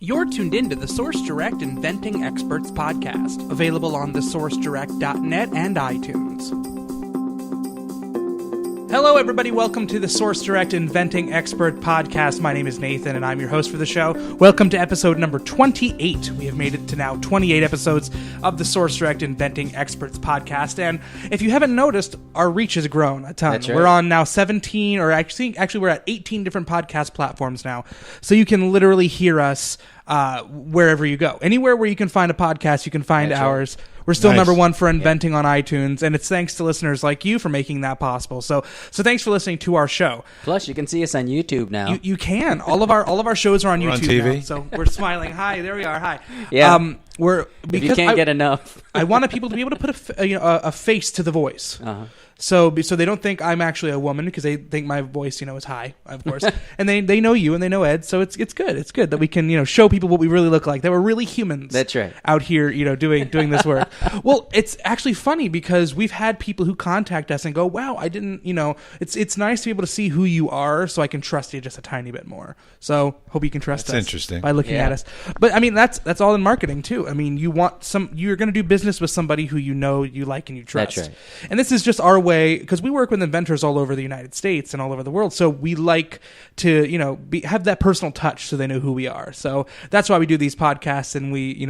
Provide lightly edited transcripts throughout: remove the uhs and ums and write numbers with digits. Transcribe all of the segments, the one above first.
You're tuned into the Source Direct Inventing Experts podcast, available on thesourcedirect.net and iTunes. Hello, everybody. Welcome to the Source Direct Inventing Expert podcast. My name is Nathan, and I'm your host for the show. Welcome to episode number 28. We have made it to now 28 episodes of the Source Direct Inventing Experts podcast. And if you haven't noticed, our reach has grown a ton. That's right. We're on now 17, or actually we're at 18 different podcast platforms now. So you can literally hear us wherever you go. Anywhere where you can find a podcast, you can find That's ours. Right. We're still number one for inventing on iTunes, and it's thanks to listeners like you for making that possible. So thanks for listening to our show. Plus, you can see us on YouTube now. You can. All of our shows are on We're YouTube on TV. Now. So we're smiling. Hi, there we are. Hi. Yeah. Because if you can't get enough. I wanted people to be able to put a face to the voice. Uh-huh. So they don't think I'm actually a woman, because they think my voice, is high, of course. And they know you and they know Ed, so it's good. It's good that we can, show people what we really look like. That we're really humans. That's right. Out here, doing this work. Well, it's actually funny because we've had people who contact us and go, "Wow, I didn't, it's nice to be able to see who you are, so I can trust you just a tiny bit more." So hope you can trust us. That's interesting. By looking at us. But I mean, that's all in marketing too. I mean, you're going to do business with somebody who you like and you trust. That's right. And this is just our way, because we work with inventors all over the United States and all over the world. So we like to, have that personal touch so they know who we are. So that's why we do these podcasts, and we,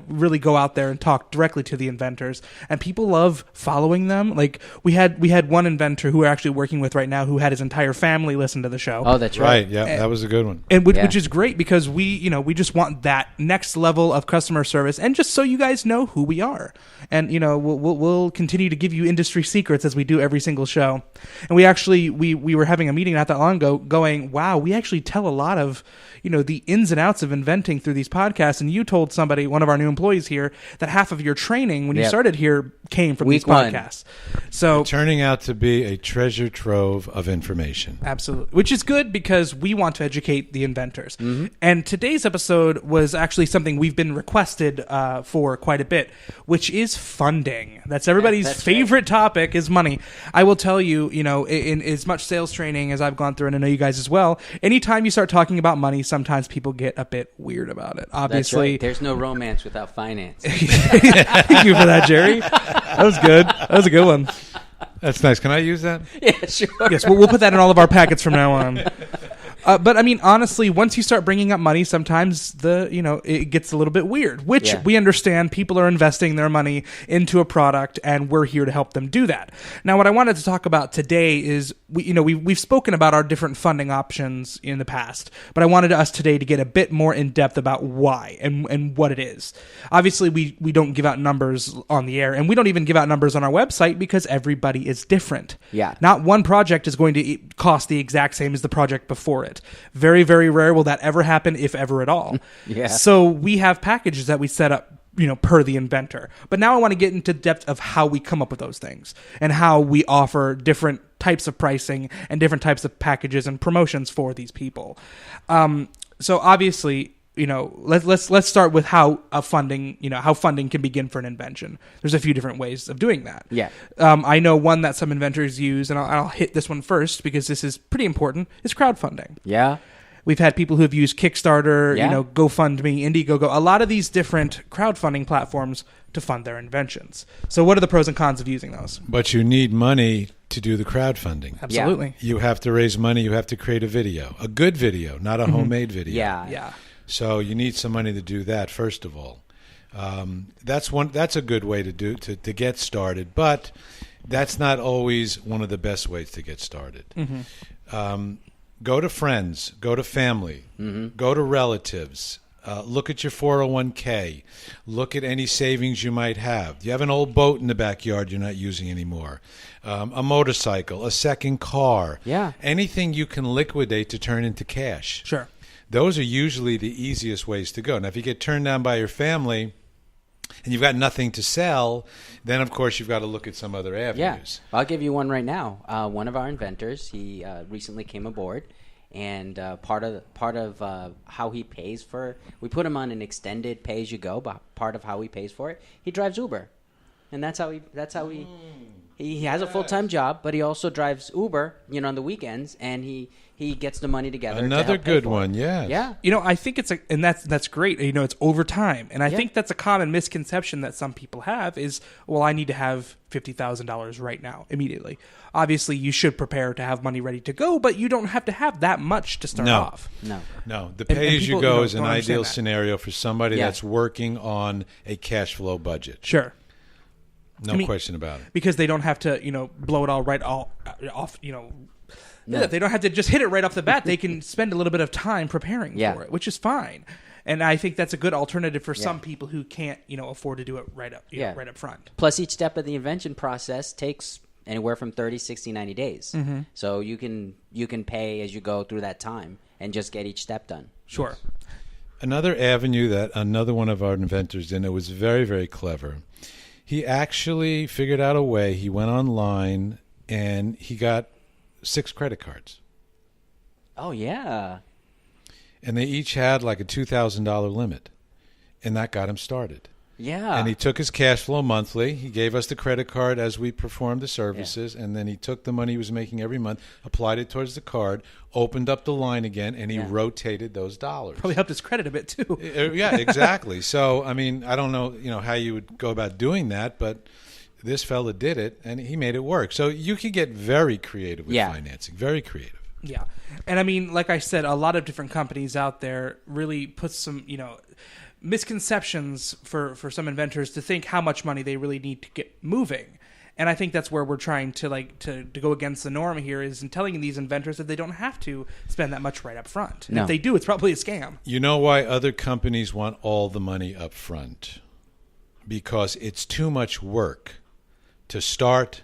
really go out there and talk directly to the inventors. And people love following them. Like we had one inventor who we're actually working with right now who had his entire family listen to the show. Oh, that's right. Yeah, that was a good one. And which is great, because we just want that next level of customer service, and just so you guys know who we are. And we'll continue to give you industry secrets as we do every single show. And we actually we were having a meeting not that long ago, going, wow, we actually tell a lot of the ins and outs of inventing through these podcasts. And you told somebody, one of our new employees here, that half of your training when you started here came from these podcasts. So turning out to be a treasure trove of information. Absolutely. Which is good, because we want to educate the inventors. Mm-hmm. And today's episode was actually something we've been requested for quite a bit, which is funding. That's everybody's favorite topic, is money. I will tell you, in as much sales training as I've gone through, and I know you guys as well, anytime you start talking about money, sometimes people get a bit weird about it. Obviously. That's right. There's no romance without finance. Thank you for that, Jerry. That was good. That was a good one. That's nice. Can I use that? Yeah, sure. Yes, we'll put that in all of our packets from now on. But I mean, honestly, once you start bringing up money, sometimes it gets a little bit weird, which we understand. People are investing their money into a product, and we're here to help them do that. Now, what I wanted to talk about today is, we've spoken about our different funding options in the past, but I wanted us today to get a bit more in depth about why and what it is. Obviously, we don't give out numbers on the air, and we don't even give out numbers on our website, because everybody is different. Yeah. Not one project is going to cost the exact same as the project before it. Very, very rare will that ever happen, if ever at all. Yeah. So we have packages that we set up, per the inventor. But now I want to get into depth of how we come up with those things, and how we offer different types of pricing and different types of packages and promotions for these people. So obviously, let's start with how funding can begin for an invention. There's a few different ways of doing that. Yeah. I know one that some inventors use, and I'll hit this one first because this is pretty important, is crowdfunding. Yeah. We've had people who have used Kickstarter, Yeah. GoFundMe, Indiegogo, a lot of these different crowdfunding platforms to fund their inventions. So what are the pros and cons of using those? But you need money to do the crowdfunding. Absolutely. You have to raise money. You have to create a video, a good video, not a homemade video. Yeah. So you need some money to do that, first of all. That's a good way to get started, but that's not always one of the best ways to get started. Mm-hmm. Go to friends, go to family, go to relatives. Look at your 401k. Look at any savings you might have. You have an old boat in the backyard you're not using anymore. A motorcycle, a second car. Yeah. Anything you can liquidate to turn into cash. Sure. Those are usually the easiest ways to go. Now, if you get turned down by your family and you've got nothing to sell, then, of course, you've got to look at some other avenues. Yeah. I'll give you one right now. One of our inventors, he recently came aboard, and part of how he pays for, we put him on an extended pay-as-you-go, but part of how he pays for it, he drives Uber. And that's how he has a full-time job, but he also drives Uber, on the weekends, and he he gets the money together. Another to help pay good for one, it. yes. Yeah. You know, I think and that's great. You know, it's over time. And I Yeah. think that's a common misconception that some people have is, well, I need to have $50,000 right now, immediately. Obviously, you should prepare to have money ready to go, but you don't have to have that much to start off. No. No, the And pay-as-you-go people, is an don't understand ideal that. scenario for somebody Yeah. that's working on a cash flow budget. Sure. No I mean, question about it. Because they don't have to, blow it all off, No. Yeah, they don't have to just hit it right off the bat. They can spend a little bit of time preparing Yeah. for it, which is fine. And I think that's a good alternative for some people who can't, afford to do it right up, right up front. Plus, each step of the invention process takes anywhere from 30, 60, 90 days. Mm-hmm. So you can pay as you go through that time and just get each step done. Sure. Another avenue that another one of our inventors did, it was very, very clever. He actually figured out a way. He went online and he got 6 credit cards. Oh, yeah. And they each had like a $2,000 limit. And that got him started. Yeah. And he took his cash flow monthly. He gave us the credit card as we performed the services. And then he took the money he was making every month, applied it towards the card, opened up the line again, and he rotated those dollars. Probably helped his credit a bit, too. Yeah, exactly. So, I mean, I don't know, how you would go about doing that, but this fella did it, and he made it work. So you can get very creative with financing, very creative. Yeah. And I mean, like I said, a lot of different companies out there really put some, misconceptions for some inventors to think how much money they really need to get moving. And I think that's where we're trying to to go against the norm here is in telling these inventors that they don't have to spend that much right up front. And if they do, it's probably a scam. You know why other companies want all the money up front? Because it's too much work to start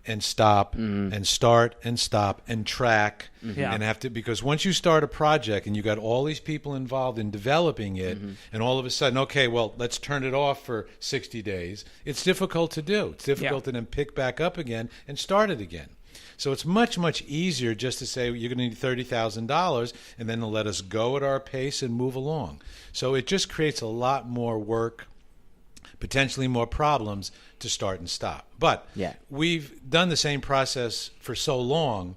and stop and start and stop and track and have to, because once you start a project and you got all these people involved in developing it and all of a sudden, okay, well, let's turn it off for 60 days. It's difficult to do. It's difficult to then pick back up again and start it again. So it's much, much easier just to say you're going to need $30,000 and then let us go at our pace and move along. So it just creates a lot more work, potentially more problems to start and stop. But we've done the same process for so long.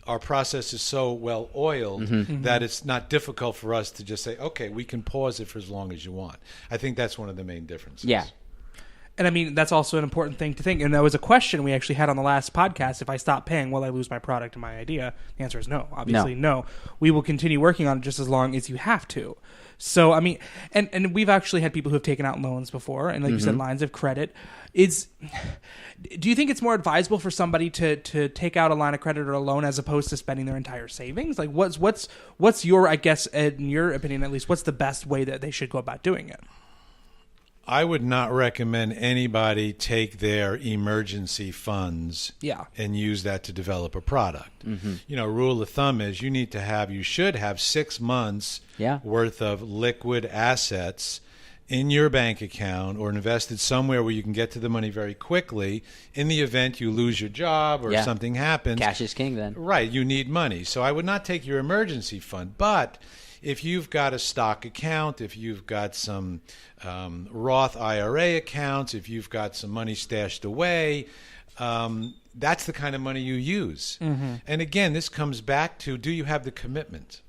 Our process is so well oiled that it's not difficult for us to just say, okay, we can pause it for as long as you want. I think that's one of the main differences. Yeah. And I mean, that's also an important thing to think. And that was a question we actually had on the last podcast. If I stop paying, will I lose my product and my idea? The answer is no. Obviously, no. We will continue working on it just as long as you have to. So, I mean, and we've actually had people who have taken out loans before, and like you said, lines of credit. Do you think it's more advisable for somebody to take out a line of credit or a loan as opposed to spending their entire savings? Like, what's your, I guess, in your opinion at least, what's the best way that they should go about doing it? I would not recommend anybody take their emergency funds and use that to develop a product. Rule of thumb is you should have 6 months worth of liquid assets in your bank account or invested somewhere where you can get to the money very quickly in the event you lose your job or something happens. Cash is king then. Right, you need money. So I would not take your emergency fund, but if you've got a stock account, if you've got some Roth IRA accounts, if you've got some money stashed away, that's the kind of money you use. And again, this comes back to, do you have the commitment?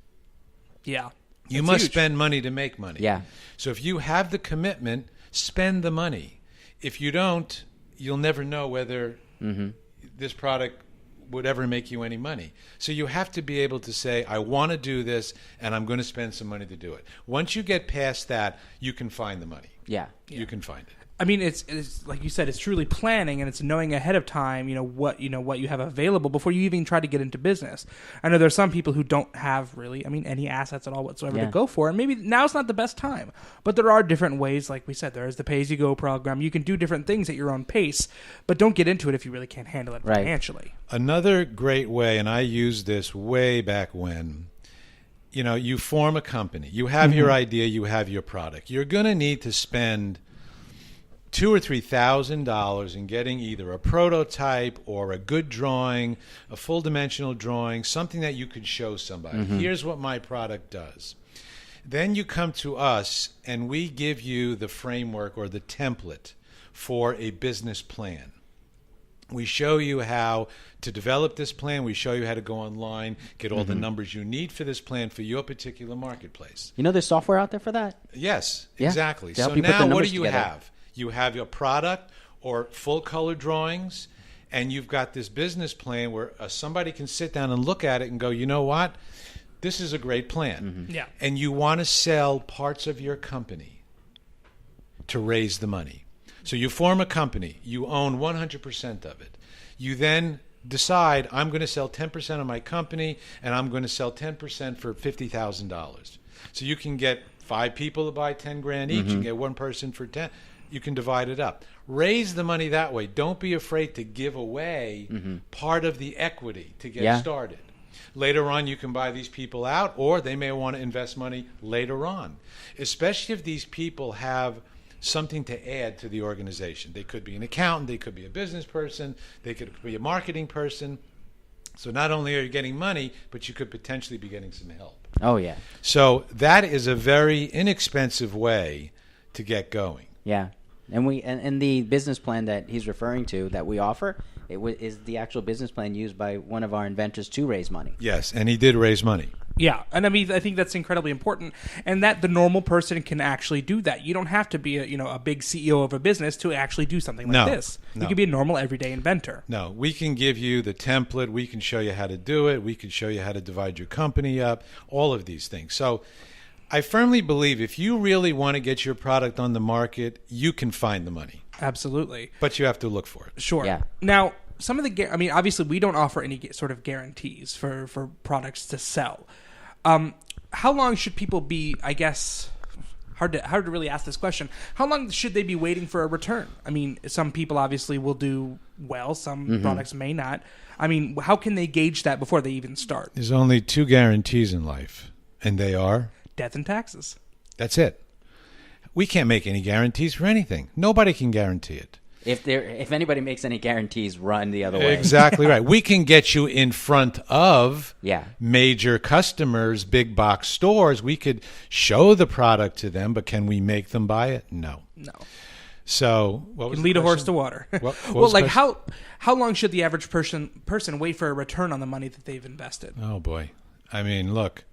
Yeah. You must spend money to make money. Yeah. So if you have the commitment, spend the money. If you don't, you'll never know whether this product would ever make you any money. So you have to be able to say, I want to do this, and I'm going to spend some money to do it. Once you get past that, you can find the money. Yeah. You can find it. I mean, it's like you said, it's truly planning, and it's knowing ahead of time, what you have available before you even try to get into business. I know there's some people who don't have really, any assets at all whatsoever to go for, and maybe now's not the best time. But there are different ways, like we said, there is the pay-as-you-go program. You can do different things at your own pace, but don't get into it if you really can't handle it financially. Another great way, and I used this way back when, you form a company. You have your idea, you have your product. You're going to need to spend $2,000 or $3,000 in getting either a prototype or a good drawing, a full dimensional drawing, something that you could show somebody. Here's what my product does. Then you come to us and we give you the framework or the template for a business plan. We show you how to develop this plan. We show you how to go online, get all the numbers you need for this plan for your particular marketplace. You know there's software out there for that? Yes, Yeah. exactly. To help So you put the now what do numbers you together. have? You have your product or full color drawings, and you've got this business plan where somebody can sit down and look at it and go, you know what? This is a great plan. Yeah. And you want to sell parts of your company to raise the money. So you form a company. You own 100% of it. You then decide, I'm going to sell 10% of my company, and I'm going to sell 10% for $50,000. So you can get 5 people to buy 10 grand each and get one person for 10. You can divide it up. Raise the money that way. Don't be afraid to give away part of the equity to get started. Later on, you can buy these people out, or they may want to invest money later on, especially if these people have something to add to the organization. They could be an accountant, they could be a business person, they could be a marketing person. So not only are you getting money, but you could potentially be getting some help. Oh, yeah. So that is a very inexpensive way to get going. Yeah. And the business plan that he's referring to that we offer, is the actual business plan used by one of our inventors to raise money. Yes, and he did raise money. Yeah, and I mean, I think that's incredibly important, and that the normal person can actually do that. You don't have to be a big CEO of a business to actually do something like this. You can be a normal everyday inventor. No, we can give you the template. We can show you how to do it. We can show you how to divide your company up, all of these things. So I firmly believe if you really want to get your product on the market, you can find the money. Absolutely. But you have to look for it. Sure. Yeah. Now, some of the, obviously we don't offer any sort of guarantees for products to sell. How long should people be, I guess, hard to really ask this question. How long should they be waiting for a return? I mean, some people obviously will do well. Some products may not. I mean, how can they gauge that before they even start? There's only 2 guarantees in life, and they are? Death and taxes. That's it. We can't make any guarantees for anything. Nobody can guarantee it. If anybody makes any guarantees, run the other way. Exactly right. We can get you in front of Yeah. major customers, big box stores. We could show the product to them, but can we make them buy it? No. No. So what was the Lead a horse question? to water. What Well, was the like question? how long should the average person wait for a return on the money that they've invested? Oh, boy. I mean, look,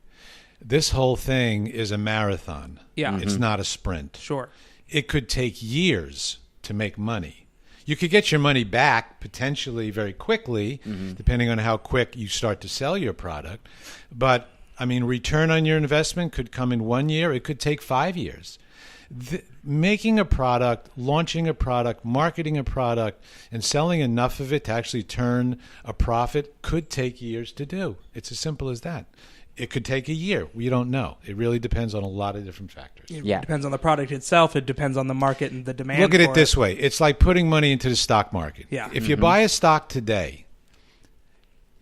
this whole thing is a marathon. Yeah. It's not a sprint. Sure. It could take years to make money. You could get your money back potentially very quickly, depending on how quick you start to sell your product. But, I mean, return on your investment could come in 1 year. It could take 5 years. Making a product, launching a product, marketing a product, and selling enough of it to actually turn a profit could take years to do. It's as simple as that. It could take a year. We don't know. It really depends on a lot of different factors. It Yeah. depends on the product itself. It depends on the market and the demand. Look at for it this way. It's like putting money into the stock market. Yeah. If you buy a stock today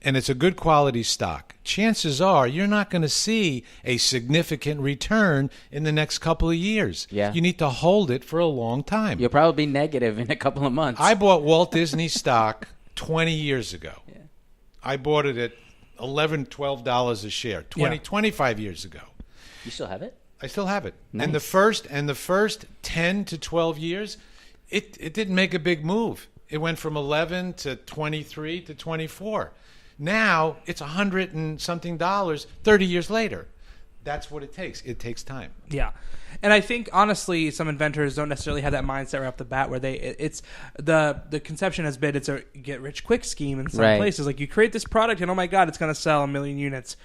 and it's a good quality stock, chances are you're not going to see a significant return in the next couple of years. Yeah. You need to hold it for a long time. You'll probably be negative in a couple of months. I bought Walt Disney stock 20 years ago. Yeah. I bought it at $11, $12 a share 25 years ago. You still have it? I still have it. Nice. And the first 10 to 12 years, it didn't make a big move. It went from 11 to 23 to 24. Now it's $100 and something 30 years later. That's what it takes. It takes time. Yeah. And I think, honestly, some inventors don't necessarily have that mindset right off the bat where it's the conception has been it's a get-rich-quick scheme in some Right. places. Like, you create this product and, oh, my God, it's going to sell 1 million units.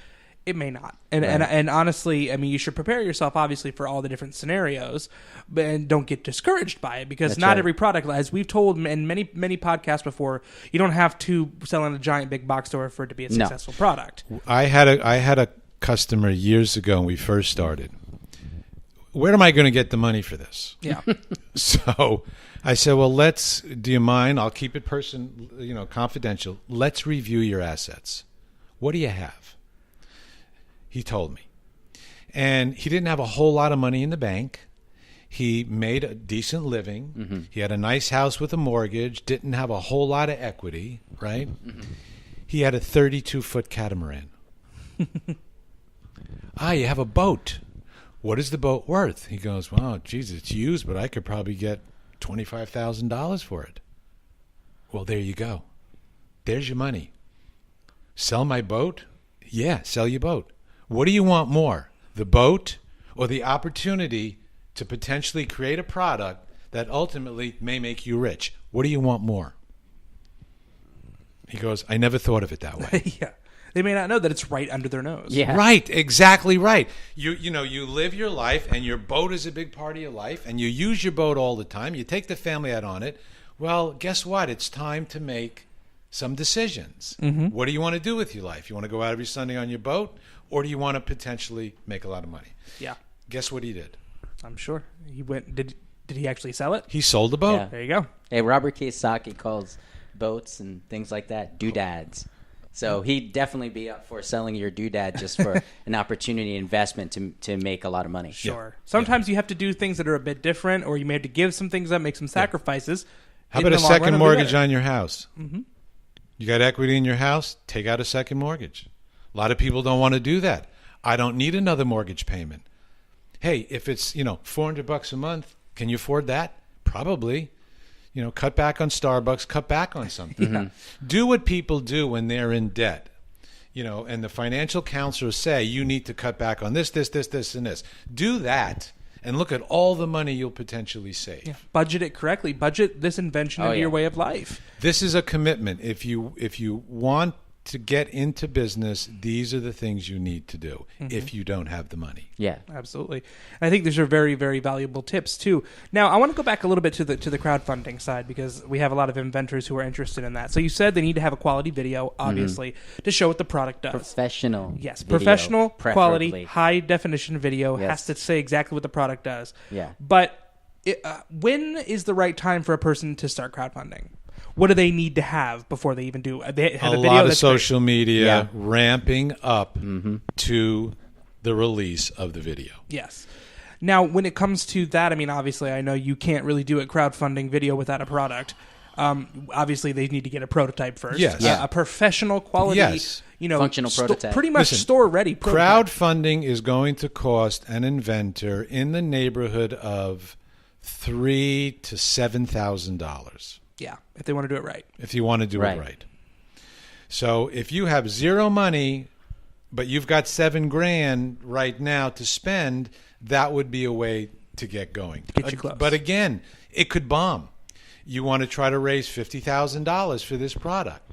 It may not. And, Right. and honestly, I mean, you should prepare yourself, obviously, for all the different scenarios, and don't get discouraged by it because That's not right. every product, as we've told in many podcasts before, you don't have to sell in a giant big box store for it to be a No. successful product. I had a customer years ago when we first started. Where am I going to get the money for this? Yeah. So I said, well, do you mind? I'll keep it confidential. Let's review your assets. What do you have? He told me. And he didn't have a whole lot of money in the bank. He made a decent living. He had a nice house with a mortgage, didn't have a whole lot of equity, right? He had a 32-foot catamaran. You have a boat. What is the boat worth? He goes, well, geez, it's used, but I could probably get $25,000 for it. Well, there you go. There's your money. Sell my boat? Yeah, sell your boat. What do you want more, the boat or the opportunity to potentially create a product that ultimately may make you rich? What do you want more? He goes, I never thought of it that way. Yeah. They may not know that it's right under their nose. Yeah. Right, exactly right. You know, you live your life, and your boat is a big part of your life, and you use your boat all the time. You take the family out on it. Well, guess what? It's time to make some decisions. What do you want to do with your life? You want to go out every Sunday on your boat, or do you want to potentially make a lot of money? Yeah. Guess what he did? I'm sure. He went. Did he actually sell it? He sold the boat. Yeah. There you go. Hey, Robert Kiyosaki calls boats and things like that doodads. So he'd definitely be up for selling your doodad just for an opportunity investment to make a lot of money. Sure. Sometimes you have to do things that are a bit different, or you may have to give some things up, make some sacrifices. How In about a the long run, second it'll be mortgage better. on your house? You got equity in your house? Take out a second mortgage. A lot of people don't want to do that. I don't need another mortgage payment. Hey, if it's, $400 a month, can you afford that? Probably. Cut back on Starbucks, cut back on something. Do what people do when they're in debt. And the financial counselors say you need to cut back on this, and this. Do that and look at all the money you'll potentially save. Yeah. Budget it correctly. Budget this invention into your way of life. This is a commitment. If you want to get into business, these are the things you need to do if you don't have the money. Yeah. Absolutely. And I think these are very, very valuable tips too. Now, I want to go back a little bit to the crowdfunding side, because we have a lot of inventors who are interested in that. So you said they need to have a quality video, obviously, to show what the product does. Professional. Yes, video, professional, preferably. quality, high definition video has Yes. to say exactly what the product does. Yeah. But when is the right time for a person to start crowdfunding? What do they need to have before they even do? They have A video, lot of that's social media Yeah. ramping up to the release of the video. great. Yes. Now, when it comes to that, I mean, obviously, I know you can't really do a crowdfunding video without a product. Obviously, they need to get a prototype first. Yes. Yeah. A professional quality, Yes. Functional prototype. pretty much Listen, store-ready prototype. Crowdfunding is going to cost an inventor in the neighborhood of $3,000 to $7,000 Yeah, if they want to do it right. if you want to do Right. it right. So if you have zero money, but you've got $7,000 right now to spend, that would be a way to get going. Get you close. But again, it could bomb. You want to try to raise $50,000 for this product.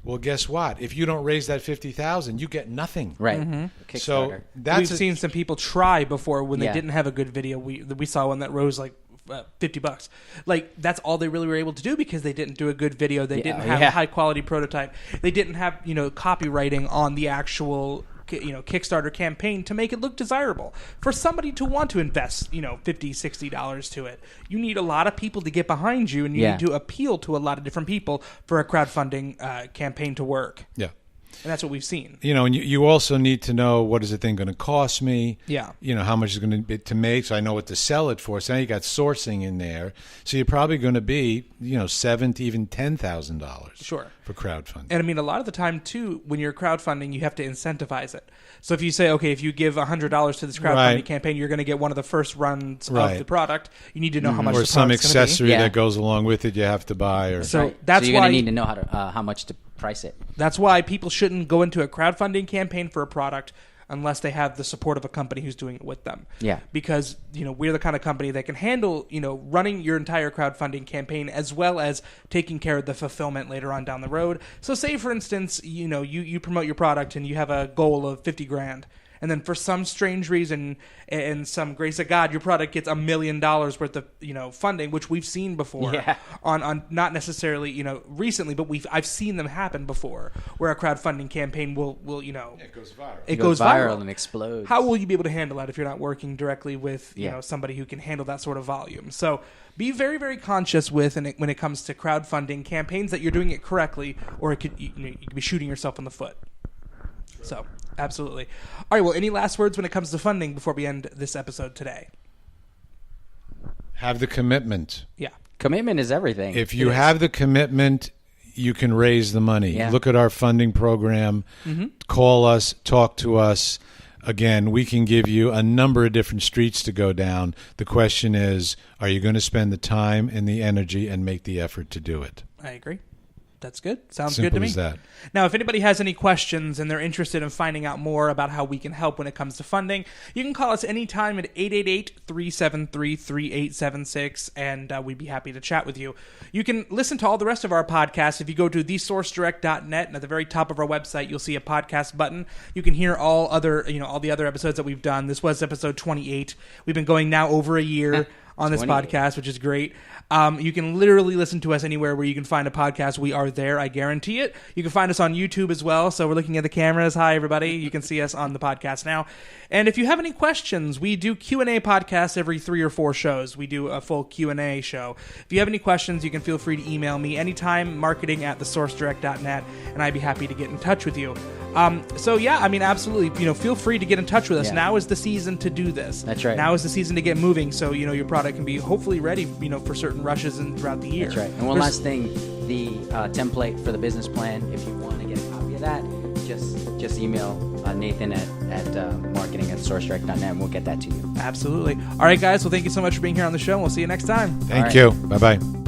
Well, guess what? If you don't raise that $50,000, you get nothing. Right. Mm-hmm. So Kickstarter. that's We've seen some people try before when they Yeah. didn't have a good video. We saw one that rose like $50. Like, that's all they really were able to do, because they didn't do a good video. They didn't have a high quality prototype. They didn't have copywriting on the actual Kickstarter campaign to make it look desirable. For somebody to want to invest $50, $60 to it, you need a lot of people to get behind you, and you need to appeal to a lot of different people for a crowdfunding campaign to work. yeah. And that's what we've seen. And you also need to know, what is the thing going to cost me? Yeah. How much is going to be to make, so I know what to sell it for. So now you got sourcing in there. So you're probably going to be, $7,000 to even $10,000. Sure. For crowdfunding. And I mean, a lot of the time too, when you're crowdfunding, you have to incentivize it. So if you say, okay, if you give $100 to this crowdfunding Right. campaign, you're going to get one of the first runs Right. of the product. You need to know how much Or the some product's gonna be. accessory Yeah. that goes along with it you have to buy. Or So Right. that's so you're why going to need to know how much to price it. that's why people shouldn't go into a crowdfunding campaign for a product unless they have the support of a company who's doing it with them. Yeah. Because, we're the kind of company that can handle, running your entire crowdfunding campaign, as well as taking care of the fulfillment later on down the road. So say, for instance, you promote your product and you have a goal of $50,000. And then for some strange reason and some grace of God, your product gets $1 million worth of funding, which we've seen before. Yeah. On not necessarily recently, but I've seen them happen before, where a crowdfunding campaign will it goes viral. it goes goes viral and explodes. How will you be able to handle that if you're not working directly with Yeah. somebody who can handle that sort of volume? So be very, very conscious when it comes to crowdfunding campaigns that you're doing it correctly, or you could be shooting yourself in the foot. So absolutely. All right. Well, any last words when it comes to funding before we end this episode today? Have the commitment. Yeah. Commitment is everything. If you have the commitment, you can raise the money. Yeah. Look at our funding program. Call us, talk to us. Again, we can give you a number of different streets to go down. The question is, are you going to spend the time and the energy and make the effort to do it? I agree. That's good. Sounds Simple good to me. as that. Now, if anybody has any questions and they're interested in finding out more about how we can help when it comes to funding, you can call us anytime at 888-373-3876, and we'd be happy to chat with you. You can listen to all the rest of our podcasts. If you go to thesourcedirect.net, and at the very top of our website, you'll see a podcast button. You can hear all the other episodes that we've done. This was episode 28. We've been going now over a year on this podcast, which is great. You can literally listen to us anywhere where you can find a podcast. We are there, I guarantee it. You can find us on YouTube as well. So we're looking at the cameras. Hi, everybody. You can see us on the podcast now. And if you have any questions, we do Q&A podcasts every 3 or 4 shows. We do a full Q&A show. If you have any questions, you can feel free to email me anytime, marketing@thesourcedirect.net, and I'd be happy to get in touch with you. Absolutely. Feel free to get in touch with us. Yeah. Now is the season to do this. That's right. Now is the season to get moving, so your product can be hopefully ready, for certain rushes and throughout the year. That's right. And one last thing, the template for the business plan. If you want to get a copy of that, just email Nathan at marketing@sourcedirect.net, and we'll get that to you. Absolutely. All right, guys. Well, thank you so much for being here on the show. We'll see you next time. Thank you. Bye-bye.